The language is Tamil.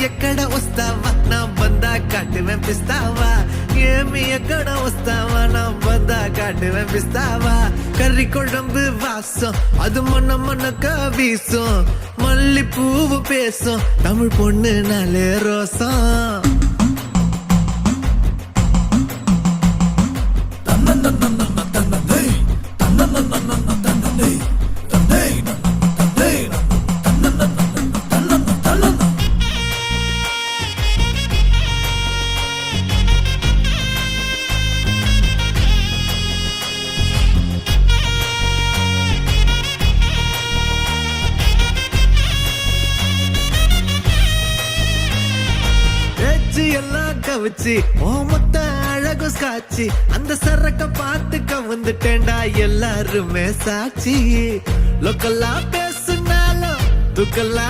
ఎక్కడ వస్తావా నా బందా కాటి వెంపిస్తావా ఏమి ఎక్కడ వస్తావా నా బందా కాటి వెంపిస్తావా కర్రీ కొడంబు వాసం அது மொன்ன மொன்னக்க வீசும் மல்லி பூவு பேசும் தமிழ் பொண்ணு நாளே ரோசம் எல்லாம் கவிச்சு ஓமத்த அழகு காட்சி அந்த சரக்க பார்த்துக்க வந்துட்டேன்டா எல்லாருமே சாட்சி லோக்கல்லா பேசுனாலும் துக்கல்லா